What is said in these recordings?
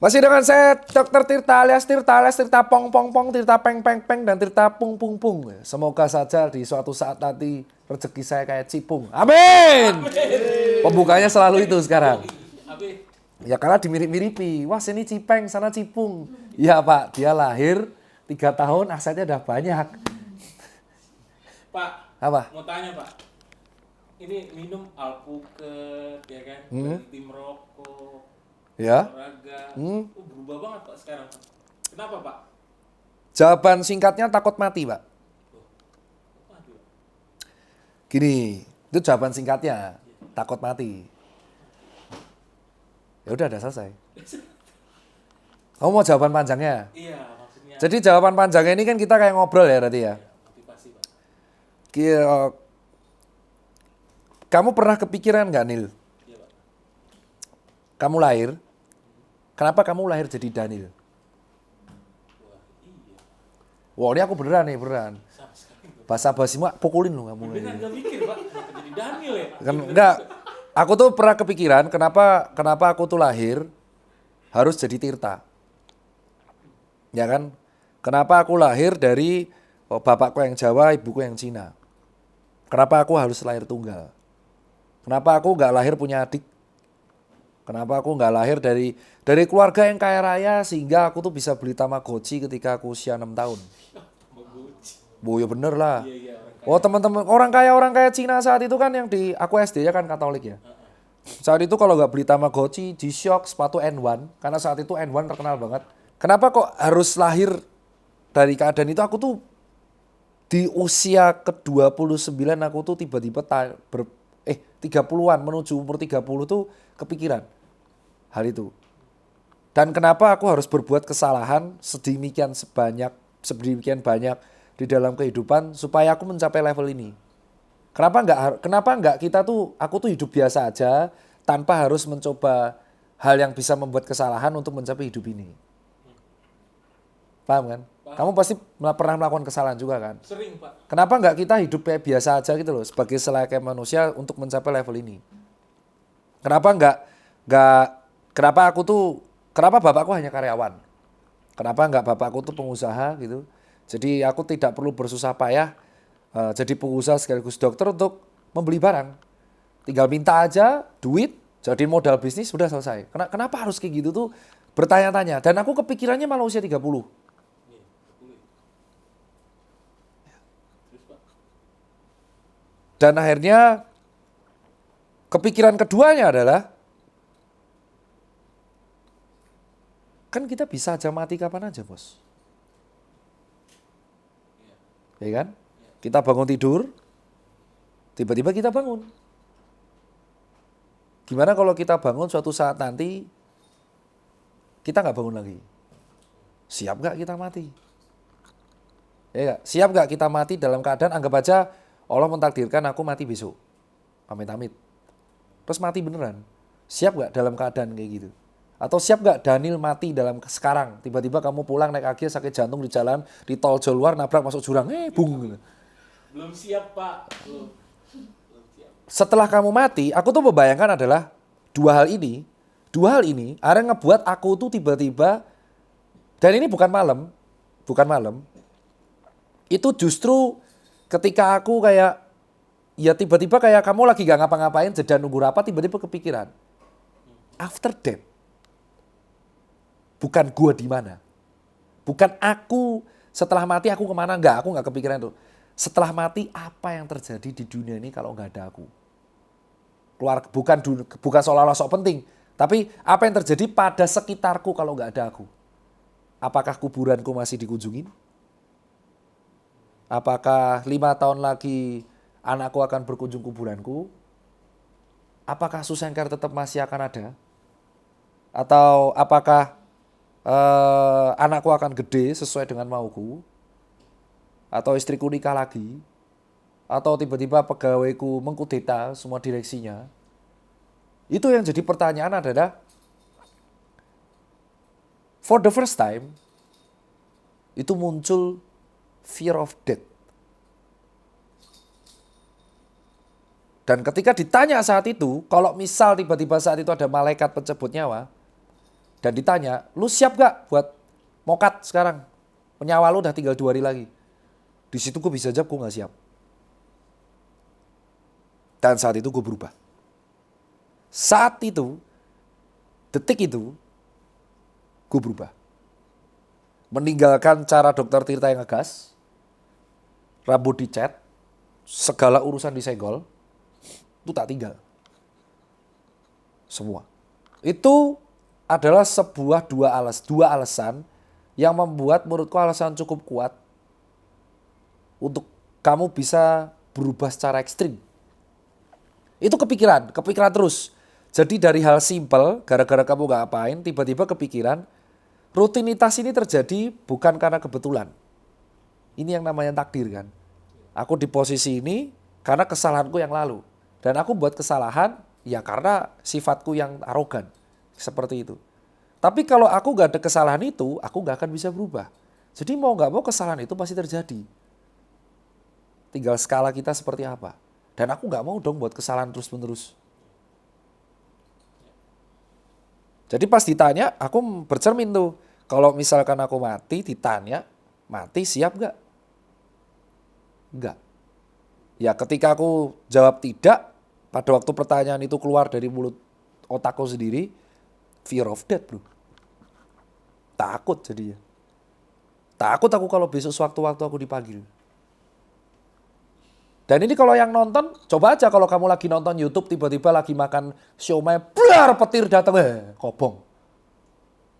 Masih dengan saya Dr. Tirta alias Tirta Pong Pong Pong, Tirta Peng Peng Peng, dan Tirta Pung Pung Pung. Semoga saja di suatu saat nanti rezeki saya kayak Cipung. Amin. Pembukanya selalu itu sekarang. Ya karena dimirip-miripi. Wah sini Cipeng, sana Cipung. Iya Pak, dia lahir 3 tahun asetnya udah banyak. Pak, apa? Mau tanya Pak. Ini minum alpukat, ya kan? Berhenti merokok. Ya. Olahraga. Berubah banget Pak sekarang. Kenapa Pak? Jawaban singkatnya takut mati Pak. Gini, itu jawaban singkatnya, takut mati. Ya udah selesai. Kamu mau jawaban panjangnya? Iya, maksudnya. Jadi jawaban panjangnya ini kan kita kayak ngobrol ya berarti ya. Motivasi Pak. Kamu pernah kepikiran nggak Nil? Iya Pak. Kamu lahir, kenapa kamu lahir jadi Daniel? Wah, iya. Wah ini aku beneran nih, beneran. Sama sekali. Bahasa basi mak pukulin lu kamu. Beneran gak mikir Pak, kenapa jadi Daniel ya? Enggak, aku tuh pernah kepikiran kenapa aku tuh lahir harus jadi Tirta. Ya kan? Kenapa aku lahir dari bapakku yang Jawa, ibuku yang Cina? Kenapa aku harus lahir tunggal? Kenapa aku nggak lahir punya adik? Kenapa aku nggak lahir dari keluarga yang kaya raya sehingga aku tuh bisa beli Tamagotchi ketika aku usia 6 tahun? Oh ya bener lah. Iya, Oh teman-teman orang kaya Cina saat itu kan yang di aku SD ya kan Katolik ya. Saat itu kalau nggak beli Tamagotchi, G-Shock, sepatu N1 karena saat itu N1 terkenal banget. Kenapa kok harus lahir dari keadaan itu? Aku tuh di usia ke-29 aku tuh tiba-tiba 30-an menuju umur 30 tuh kepikiran hal itu. Dan kenapa aku harus berbuat kesalahan sedemikian banyak di dalam kehidupan supaya aku mencapai level ini? Kenapa enggak aku tuh hidup biasa aja tanpa harus mencoba hal yang bisa membuat kesalahan untuk mencapai hidup ini? Paham kan? Kamu pasti pernah melakukan kesalahan juga kan? Sering Pak. Kenapa enggak kita hidup kayak biasa aja gitu loh sebagai selayaknya manusia untuk mencapai level ini? Kenapa bapakku hanya karyawan? Kenapa enggak bapakku tuh pengusaha gitu? Jadi aku tidak perlu bersusah payah jadi pengusaha sekaligus dokter untuk membeli barang. Tinggal minta aja duit, jadi modal bisnis sudah selesai. Kenapa harus kayak gitu tuh bertanya-tanya. Dan aku kepikirannya malah usia 30. Dan akhirnya kepikiran keduanya adalah kan kita bisa aja mati kapan aja bos. Ya kan? Kita bangun tidur, tiba-tiba kita bangun. Gimana kalau kita bangun suatu saat nanti kita nggak bangun lagi? Siap nggak kita mati? Ya gak? Siap nggak kita mati dalam keadaan anggap aja Allah mentakdirkan aku mati besok. Amit-amit. Terus mati beneran. Siap nggak dalam keadaan kayak gitu? Atau siap nggak Daniel mati dalam sekarang? Tiba-tiba kamu pulang naik AG sakit jantung di jalan, di tol Joluar nabrak masuk jurang, bung. Belum siap Pak. Belum siap. Setelah kamu mati, aku tuh membayangkan adalah dua hal ini akhirnya ngebuat aku tuh tiba-tiba, dan ini bukan malam, itu justru ketika aku kayak, ya tiba-tiba kayak kamu lagi gak ngapa-ngapain, jeda nunggu rapat, tiba-tiba kepikiran, after death, bukan gua di mana, bukan aku setelah mati aku kemana, aku nggak kepikiran itu. Setelah mati apa yang terjadi di dunia ini kalau nggak ada aku? Bukan seolah-olah sok penting, tapi apa yang terjadi pada sekitarku kalau nggak ada aku? Apakah kuburanku masih dikunjungin? Apakah 5 tahun lagi anakku akan berkunjung kuburanku? Apakah Susengker tetap masih akan ada? Atau apakah anakku akan gede sesuai dengan mauku? Atau istriku nikah lagi? Atau tiba-tiba pegawaiku mengkudeta semua direksinya? Itu yang jadi pertanyaan adalah, for the first time, itu muncul fear of death. Dan ketika ditanya saat itu, kalau misal tiba-tiba saat itu ada malaikat pencabut nyawa, Dan ditanya, lu siap gak buat mokat sekarang? Nyawa lu udah tinggal 2 hari lagi. Di situ gue bisa jawab, gue gak siap. Dan saat itu gue berubah. Saat itu, detik itu, gue berubah. Meninggalkan cara dokter Tirta yang ngegas, rambut dicat, segala urusan disegol, itu tak tinggal. Semua. Itu adalah dua alasan yang membuat menurutku alasan cukup kuat untuk kamu bisa berubah secara ekstrim. Itu kepikiran terus. Jadi dari hal simpel, gara-gara kamu gak ngapain, tiba-tiba kepikiran, rutinitas ini terjadi bukan karena kebetulan. Ini yang namanya takdir kan. Aku di posisi ini karena kesalahanku yang lalu. Dan aku buat kesalahan ya karena sifatku yang arogan. Seperti itu. Tapi kalau aku gak ada kesalahan itu, aku gak akan bisa berubah. Jadi mau gak mau kesalahan itu pasti terjadi. Tinggal skala kita seperti apa. Dan aku gak mau dong buat kesalahan terus-menerus. Jadi pas ditanya, aku bercermin tuh. Kalau misalkan aku mati, ditanya, mati siap gak? Enggak. Ya ketika aku jawab tidak, pada waktu pertanyaan itu keluar dari mulut otakku sendiri, fear of death bro. Takut jadinya. Takut aku kalau besok sewaktu-waktu aku dipanggil. Dan ini kalau yang nonton, coba aja kalau kamu lagi nonton YouTube, tiba-tiba lagi makan siomay, blar petir datang, kobong.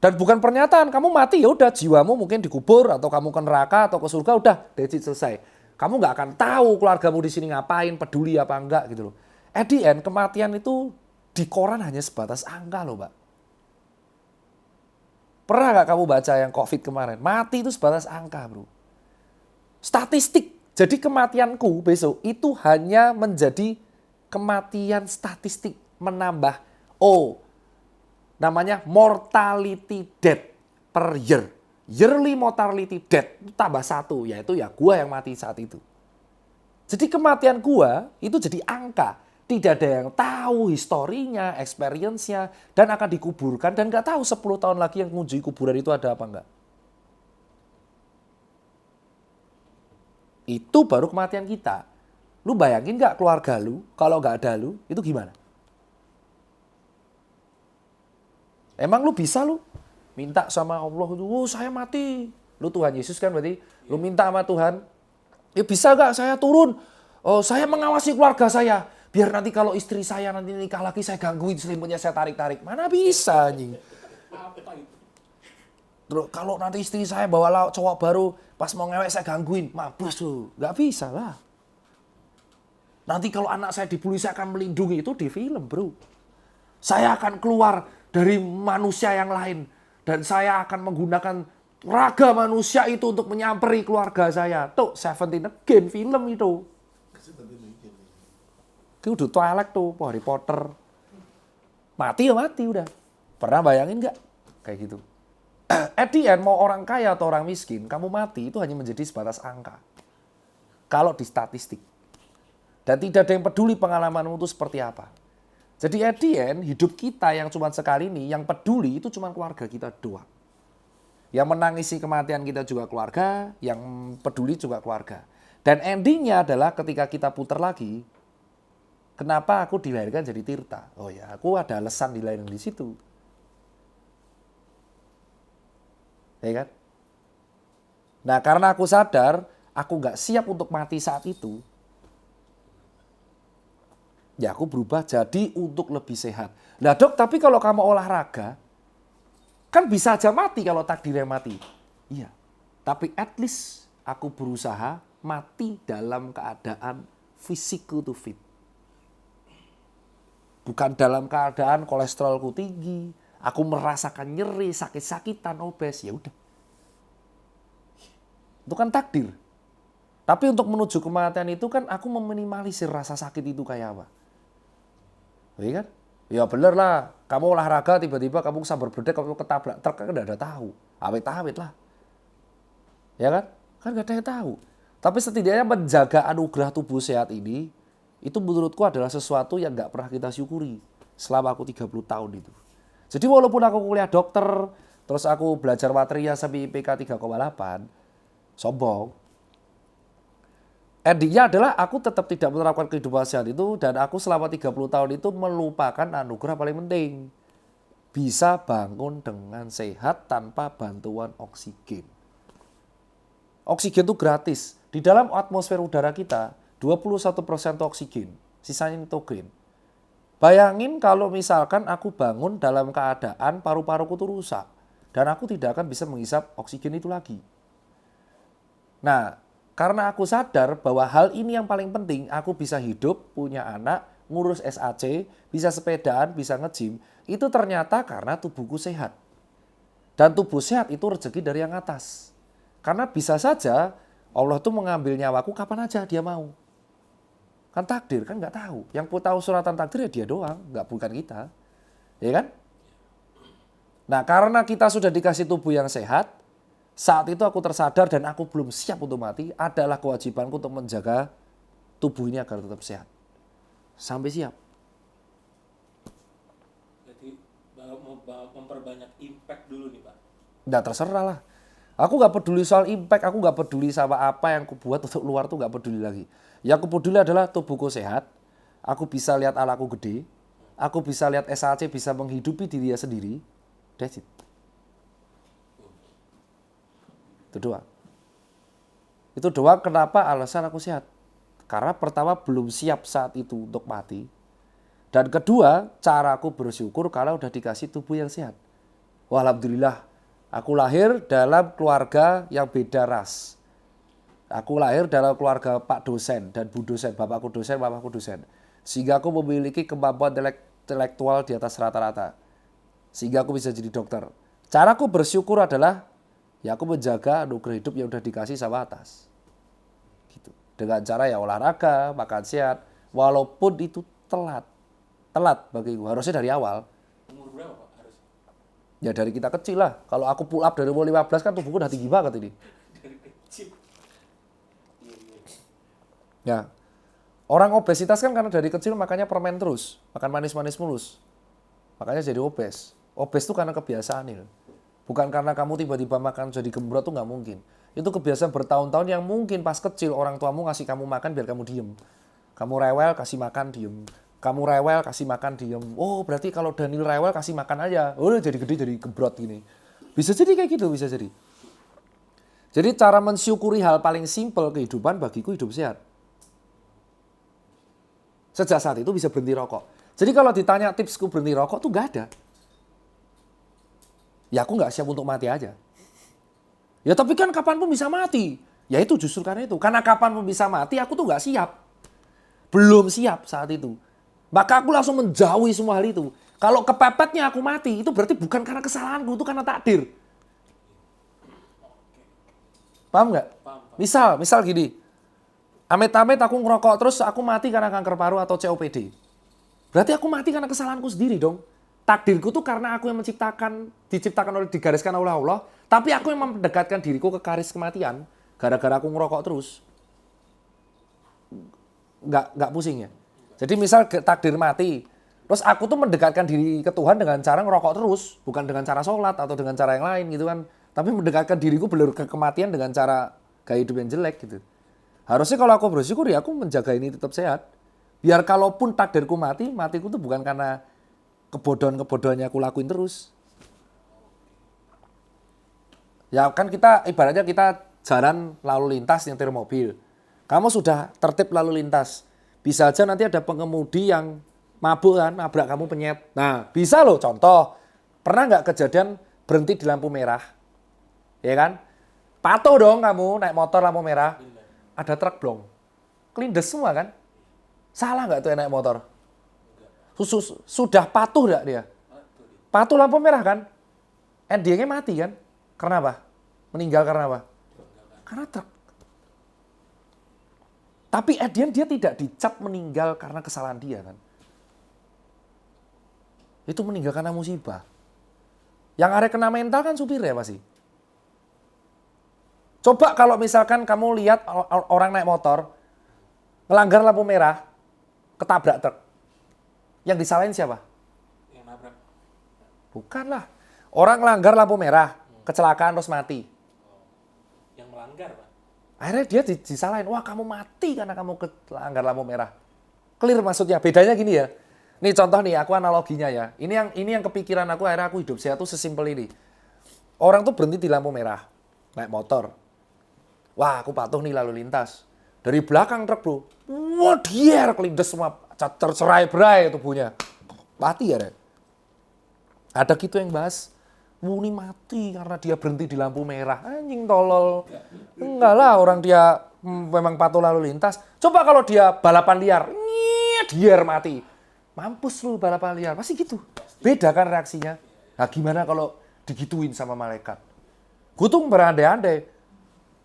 Dan bukan pernyataan, kamu mati ya udah jiwamu mungkin dikubur atau kamu ke neraka atau ke surga, udah that's it, selesai. Kamu nggak akan tahu keluargamu di sini ngapain, peduli apa enggak gitu loh. At the end, kematian itu di koran hanya sebatas angka loh, Mbak. Pernah nggak kamu baca yang COVID kemarin? Mati itu sebatas angka, bro. Statistik. Jadi kematianku besok itu hanya menjadi kematian statistik, menambah namanya mortality death per year. Yearly mortality death itu tambah 1, yaitu ya gua yang mati saat itu. Jadi kematian gua itu jadi angka. Tidak ada yang tahu historinya, experience-nya, dan akan dikuburkan dan nggak tahu 10 tahun lagi yang mengunjungi kuburan itu ada apa enggak. Itu baru kematian kita. Lu bayangin gak keluarga lu, kalau gak ada lu, itu gimana? Emang lu bisa lu minta sama Allah, saya mati. Lu Tuhan Yesus kan berarti, lu minta sama Tuhan, ya bisa gak saya turun? Saya mengawasi keluarga saya, biar nanti kalau istri saya nanti nikah lagi, saya gangguin selimutnya, saya tarik-tarik. Mana bisa anjing? Terus kalau nanti istri saya bawa cowok baru, pas mau ngewek saya gangguin, mampus tuh, nggak bisa lah. Nanti kalau anak saya dibully saya akan melindungi, itu di film bro. Saya akan keluar dari manusia yang lain dan saya akan menggunakan raga manusia itu untuk menyamperi keluarga saya. Tuh, Seventeen Again film itu. Itu udah Twilight tuh, Harry Potter. Mati ya mati udah. Pernah bayangin nggak kayak gitu? At the end, mau orang kaya atau orang miskin, kamu mati itu hanya menjadi sebatas angka. Kalau di statistik. Dan tidak ada yang peduli pengalamanmu itu seperti apa. Jadi at the end, hidup kita yang cuma sekali ini, yang peduli itu cuma keluarga kita doang. Yang menangisi kematian kita juga keluarga, yang peduli juga keluarga. Dan endingnya adalah ketika kita putar lagi, kenapa aku dilahirkan jadi Tirta? Oh ya, aku ada alasan dilahirkan di situ. Ya kan? Nah karena aku sadar, aku gak siap untuk mati saat itu, ya aku berubah jadi untuk lebih sehat. Nah dok, tapi kalau kamu olahraga, kan bisa aja mati kalau takdirnya mati. Iya, tapi at least aku berusaha mati dalam keadaan physical to fit. Bukan dalam keadaan kolesterolku tinggi, aku merasakan nyeri, sakit-sakitan, obes, ya udah. Itu kan takdir. Tapi untuk menuju kematian itu kan aku meminimalisir rasa sakit itu kayak apa. Iya kan? Ya bener lah, kamu olahraga tiba-tiba kamu sambar bledek, kamu ketabrak truk, kan gak ada tahu. Awet-awet lah. Ya kan? Kan gak ada yang tahu. Tapi setidaknya menjaga anugerah tubuh sehat ini, itu menurutku adalah sesuatu yang gak pernah kita syukuri selama aku 30 tahun itu. Jadi walaupun aku kuliah dokter, terus aku belajar materia sampai IPK 3,8, sombong. Endingnya adalah aku tetap tidak menerapkan kehidupan sehat itu dan aku selama 30 tahun itu melupakan anugerah paling penting. Bisa bangun dengan sehat tanpa bantuan oksigen. Oksigen itu gratis. Di dalam atmosfer udara kita, 21% itu oksigen, sisanya nitrogen. Bayangin kalau misalkan aku bangun dalam keadaan paru-paruku itu rusak dan aku tidak akan bisa menghisap oksigen itu lagi. Nah, karena aku sadar bahwa hal ini yang paling penting, aku bisa hidup, punya anak, ngurus SAC, bisa sepedaan, bisa nge-gym, itu ternyata karena tubuhku sehat. Dan tubuh sehat itu rezeki dari yang atas. Karena bisa saja Allah tuh mengambil nyawaku kapan aja dia mau. Kan takdir, kan nggak tahu. Yang tahu suratan takdir ya dia doang, bukan kita. Ya kan? Nah, karena kita sudah dikasih tubuh yang sehat, saat itu aku tersadar dan aku belum siap untuk mati, adalah kewajibanku untuk menjaga tubuh ini agar tetap sehat. Sampai siap. Jadi memperbanyak impact dulu nih Pak. Nggak terserah lah. Aku nggak peduli soal impact, aku nggak peduli sama apa yang aku buat untuk luar tuh nggak peduli lagi. Yang aku peduli adalah tubuhku sehat, aku bisa lihat anakku gede, aku bisa lihat SAC bisa menghidupi dirinya sendiri, that's it. Itu doang. Itu doang kenapa alasan aku sehat. Karena pertama belum siap saat itu untuk mati. Dan kedua, caraku bersyukur kalau udah dikasih tubuh yang sehat. Wah, alhamdulillah, aku lahir dalam keluarga yang beda ras. Aku lahir dalam keluarga Pak dosen dan Bu dosen, bapakku dosen, mamaku dosen. Sehingga aku memiliki kemampuan intelektual di atas rata-rata. Sehingga aku bisa jadi dokter. Caraku bersyukur adalah ya aku menjaga anugerah hidup yang udah dikasih sama atas. Gitu. Dengan cara ya olahraga, makan sehat, walaupun itu telat. Telat bagiku, harusnya dari awal. Umur berapa Pak harus? Ya dari kita kecil lah. Kalau aku pull up dari umur 15 kan tubuhku udah tinggi banget ini. Dari kecil. Iya. Ya. Orang obesitas kan karena dari kecil makanya permen terus, makan manis-manis mulus. Makanya jadi obes. Obes itu karena kebiasaan il. Bukan karena kamu tiba-tiba makan jadi gembrot tuh nggak mungkin. Itu kebiasaan bertahun-tahun yang mungkin pas kecil orang tuamu ngasih kamu makan biar kamu diem. Kamu rewel kasih makan diem. Kamu rewel kasih makan diem. Oh berarti kalau Daniel rewel kasih makan aja. Oh jadi gede jadi gembrot gini. Bisa jadi kayak gitu, bisa jadi. Jadi cara mensyukuri hal paling simpel kehidupan bagiku hidup sehat. Sejak saat itu bisa berhenti rokok. Jadi kalau ditanya tipsku berhenti rokok tuh gak ada. Ya aku gak siap untuk mati aja. Ya tapi kan kapanpun bisa mati. Ya itu justru karena itu. Karena kapanpun bisa mati aku tuh gak siap. Belum siap saat itu. Maka aku langsung menjauhi semua hal itu. Kalau kepepetnya aku mati itu berarti bukan karena kesalahanku. Itu karena takdir. Paham gak? Paham. Misal gini. Amit-amit aku ngerokok terus aku mati karena kanker paru atau COPD. Berarti aku mati karena kesalahanku sendiri dong. Takdirku tuh karena aku yang diciptakan oleh, digariskan oleh Allah. Tapi aku yang mendekatkan diriku ke garis kematian. Gara-gara aku ngerokok terus. Nggak pusing ya. Jadi misal takdir mati. Terus aku tuh mendekatkan diri ke Tuhan dengan cara ngerokok terus. Bukan dengan cara sholat atau dengan cara yang lain gitu kan. Tapi mendekatkan diriku benar ke kematian dengan cara gaya hidup yang jelek gitu. Harusnya kalau aku bersyukur ya aku menjaga ini tetap sehat. Biar kalaupun takdirku mati, matiku tuh bukan karena kebodohan-kebodohannya aku lakuin terus. Ya kan kita ibaratnya kita jalan lalu lintas nyetir mobil. Kamu sudah tertib lalu lintas. Bisa aja nanti ada pengemudi yang mabuk kan, nabrak kamu penyet. Nah bisa loh contoh. Pernah nggak kejadian berhenti di lampu merah? Ya kan? Patuh dong kamu naik motor lampu merah. Ada truk blong. Kelindes semua kan? Salah nggak tuh yang naik motor? Sudah patuh nggak dia? Patuh lampu merah kan? Endingnya mati kan? Karena apa? Meninggal karena apa? Karena truk. Tapi Edian dia tidak dicap meninggal karena kesalahan dia kan? Itu meninggal karena musibah. Yang ada kena mental kan supir ya pasti. Coba kalau misalkan kamu lihat orang naik motor, ngelanggar lampu merah, ketabrak truk. Yang disalahin siapa? Yang nabrak. Bukan lah. Orang langgar lampu merah, kecelakaan terus mati. Yang melanggar, Pak. Akhirnya dia disalahin, wah kamu mati karena kamu langgar lampu merah. Clear maksudnya, bedanya gini ya. Nih contoh nih, aku analoginya ya. Ini yang kepikiran aku, akhirnya aku hidup sehat tuh sesimpel ini. Orang tuh berhenti di lampu merah, naik motor. Wah aku patuh nih lalu lintas. Dari belakang truk bro, wah dia kelindes semua, tercerai-berai tubuhnya. Mati ya deh. Ada gitu yang bahas, ini mati karena dia berhenti di lampu merah. Anjing tolol. Enggak lah, orang dia memang patuh lalu lintas. Coba kalau dia balapan liar, dia mati. Mampus lu balapan liar, pasti gitu. Beda kan reaksinya. Nah gimana kalau digituin sama malaikat? Gue tuh berandai-andai.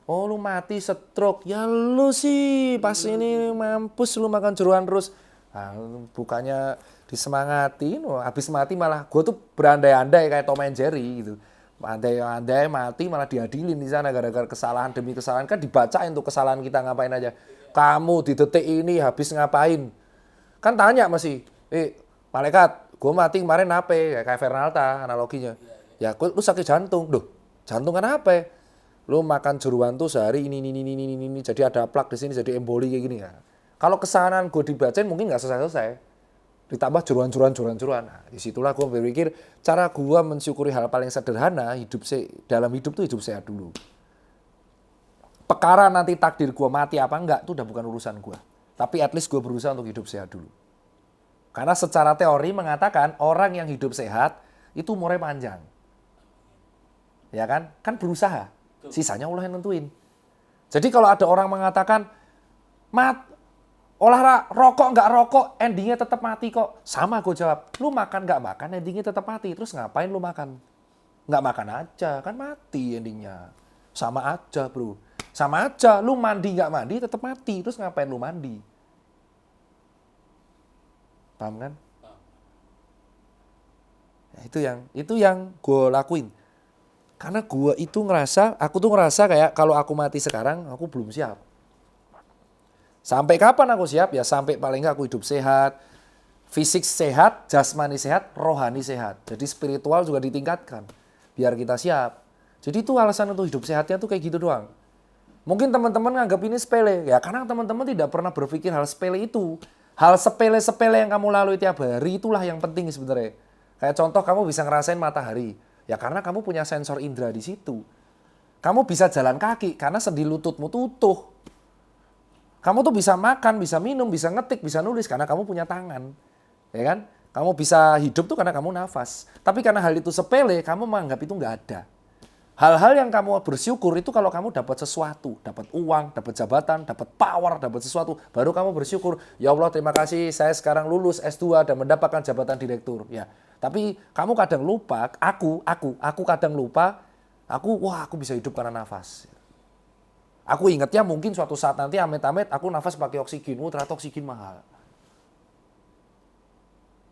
Oh lu mati stroke, ya lu sih pas ini mampus lu makan jeroan terus. Nah, bukannya disemangatin, habis mati malah gue tuh berandai-andai kayak Tom and Jerry gitu. Andai-andai mati malah diadilin di sana gara-gara kesalahan demi kesalahan. Kan dibacain tuh kesalahan kita ngapain aja. Kamu di detik ini habis ngapain? Kan tanya masih, malaikat, gue mati kemarin apa? Kayak Fernalta analoginya. Ya lu sakit jantung, jantung kenapa? Lu makan jeruan tuh sehari ini, jadi ada plak di sini, jadi emboli kayak gini ya. Kalau kesalahan gue dibacain mungkin nggak selesai. Ditambah jeruan. Nah, disitulah gue berpikir cara gue mensyukuri hal paling sederhana dalam hidup tuh hidup sehat dulu. Perkara nanti takdir gue mati apa enggak itu udah bukan urusan gue. Tapi at least gue berusaha untuk hidup sehat dulu. Karena secara teori mengatakan orang yang hidup sehat itu umurnya panjang. Ya kan? Kan berusaha. Sisanya Allah yang nentuin. Jadi kalau ada orang mengatakan, rokok nggak rokok, endingnya tetap mati kok. Sama gue jawab, lu makan nggak makan, endingnya tetap mati. Terus ngapain lu makan? Nggak makan aja, kan mati endingnya. Sama aja bro. Sama aja, lu mandi nggak mandi tetap mati. Terus ngapain lu mandi? Paham kan? Ya, itu yang gue lakuin. Karena aku tuh ngerasa kayak kalau aku mati sekarang, aku belum siap. Sampai kapan aku siap? Ya sampai paling nggak aku hidup sehat, fisik sehat, jasmani sehat, rohani sehat. Jadi spiritual juga ditingkatkan, biar kita siap. Jadi itu alasan untuk hidup sehatnya tuh kayak gitu doang. Mungkin teman-teman nganggap ini sepele, ya karena teman-teman tidak pernah berpikir hal sepele itu. Hal sepele-sepele yang kamu lalui tiap hari itulah yang penting sebenarnya. Kayak contoh kamu bisa ngerasain matahari. Ya karena kamu punya sensor indera di situ. Kamu bisa jalan kaki karena sendi lututmu tuh utuh. Kamu tuh bisa makan, bisa minum, bisa ngetik, bisa nulis karena kamu punya tangan. Ya kan? Kamu bisa hidup tuh karena kamu nafas. Tapi karena hal itu sepele, kamu menganggap itu nggak ada. Hal-hal yang kamu bersyukur itu kalau kamu dapat sesuatu, dapat uang, dapat jabatan, dapat power, dapat sesuatu, baru kamu bersyukur. Ya Allah, terima kasih saya sekarang lulus S2 dan mendapatkan jabatan direktur. Ya. Tapi kamu kadang lupa, aku kadang lupa, aku bisa hidup karena nafas. Aku ingatnya mungkin suatu saat nanti amit-amit aku nafas pakai oksigen, ternyata oksigen mahal.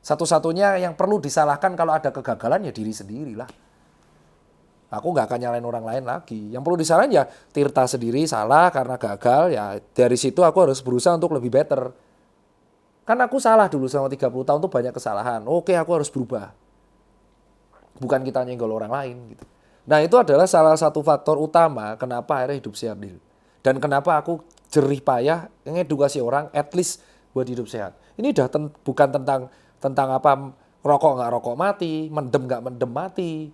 Satu-satunya yang perlu disalahkan kalau ada kegagalan ya diri sendirilah. Aku nggak akan nyalain orang lain lagi. Yang perlu disalahin ya Tirta sendiri salah karena gagal. Ya dari situ aku harus berusaha untuk lebih better. Kan aku salah dulu selama 30 tahun tuh banyak kesalahan. Oke aku harus berubah. Bukan kita nyenggol orang lain gitu. Nah itu adalah salah satu faktor utama kenapa akhirnya hidup sehat. Dan kenapa aku jerih payah ngedukasi orang at least buat hidup sehat. Ini udah bukan tentang apa rokok nggak rokok mati, mendem nggak mendem mati.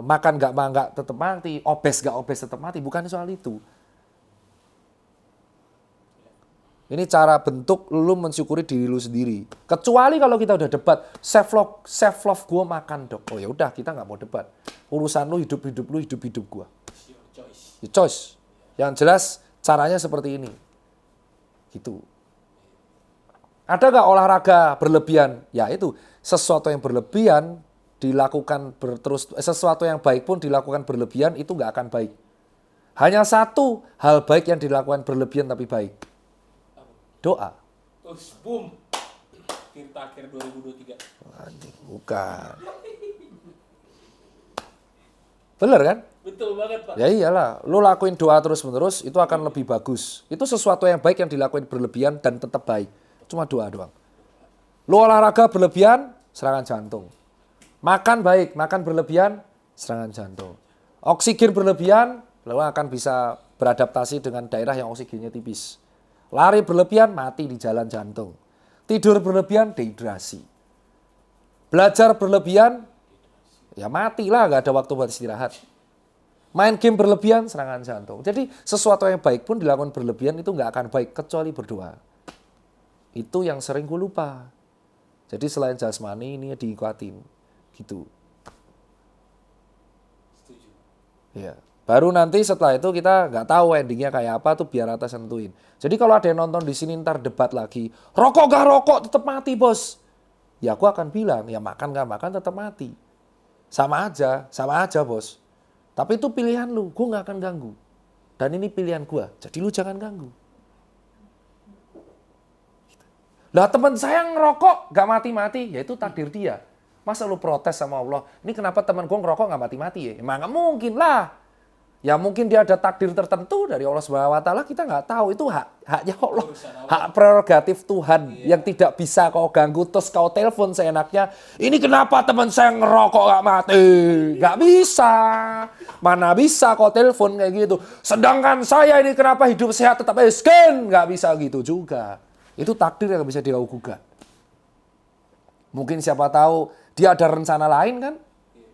Makan nggak tetap mati, obes nggak obes tetap mati, bukan soal itu. Ini cara bentuk lu mensyukuri diri lu sendiri. Kecuali kalau kita udah debat, self love gue makan dok. Oh ya udah kita nggak mau debat. Urusan lu hidup gue. Choice. Yang jelas caranya seperti ini. Gitu. Ada nggak olahraga berlebihan? Ya itu sesuatu yang berlebihan dilakukan sesuatu yang baik pun dilakukan berlebihan itu nggak akan baik. Hanya satu hal baik yang dilakukan berlebihan tapi baik. Doa. Boom. Tirta akhir 2023. Bukan. Bener kan? Betul banget Pak. Ya iyalah, lu lakuin doa terus-menerus itu akan lebih bagus. Itu sesuatu yang baik yang dilakuin berlebihan dan tetap baik. Cuma doa doang. Lu olahraga berlebihan, serangan jantung. Makan baik, makan berlebihan, serangan jantung. Oksigen berlebihan, lalu akan bisa beradaptasi dengan daerah yang oksigennya tipis. Lari berlebihan, mati di jalan jantung. Tidur berlebihan, dehidrasi. Belajar berlebihan, ya matilah, nggak ada waktu buat istirahat. Main game berlebihan, serangan jantung. Jadi sesuatu yang baik pun dilakukan berlebihan itu nggak akan baik, kecuali berdoa. Itu yang sering gue lupa. Jadi selain jasmani ini diikuatin. Gitu. Setuju. Ya. Baru nanti setelah itu kita nggak tahu endingnya kayak apa tuh biar atas nentuin. Jadi kalau ada yang nonton di sini ntar debat lagi, rokok gak rokok tetap mati bos. Ya aku akan bilang, ya makan gak makan tetap mati. Sama aja bos. Tapi itu pilihan lu, gue gak akan ganggu. Dan ini pilihan gue, jadi lu jangan ganggu. Lah teman saya ngerokok gak mati-mati, ya itu takdir dia. Masa lu protes sama Allah, ini kenapa teman gue ngerokok gak mati-mati ya? Emang gak mungkin lah. Ya mungkin dia ada takdir tertentu dari Allah Subhanahu wa taala, kita nggak tahu, itu haknya Allah. Hak prerogatif Tuhan yang tidak bisa kau ganggu. Terus kau telepon seenaknya, ini kenapa teman saya ngerokok gak mati? Gak bisa. Mana bisa kau telepon kayak gitu. Sedangkan saya ini kenapa hidup sehat tetap miskin? Gak bisa gitu juga. Itu takdir yang gak bisa dia gugat. Mungkin siapa tahu dia ada rencana lain kan?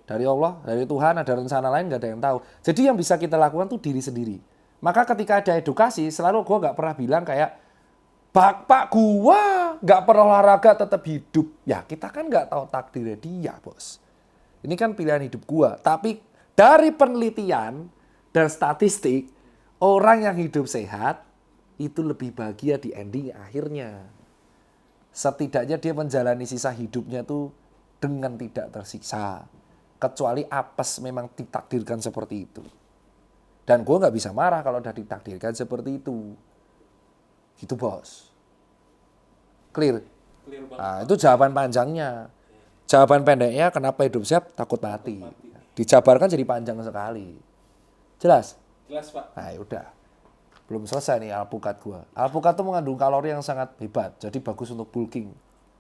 Dari Allah, dari Tuhan ada rencana lain, gak ada yang tahu. Jadi yang bisa kita lakukan tuh diri sendiri. Maka ketika ada edukasi, selalu gue gak pernah bilang kayak, Pak gua gak pernah olahraga tetap hidup. Ya kita kan gak tahu takdirnya dia bos. Ini kan pilihan hidup gua. Tapi dari penelitian dan statistik, orang yang hidup sehat itu lebih bahagia di ending akhirnya. Setidaknya dia menjalani sisa hidupnya tuh dengan tidak tersiksa. Kecuali apes memang ditakdirkan seperti itu. Dan gue gak bisa marah kalau udah ditakdirkan seperti itu. Gitu bos. Clear? Clear banget. Nah, itu jawaban panjangnya. Jawaban pendeknya kenapa hidup sehat takut mati. Dijabarkan jadi panjang sekali. Jelas? Jelas Pak. Nah yaudah. Belum selesai nih alpukat gue. Alpukat itu mengandung kalori yang sangat hebat. Jadi bagus untuk bulking.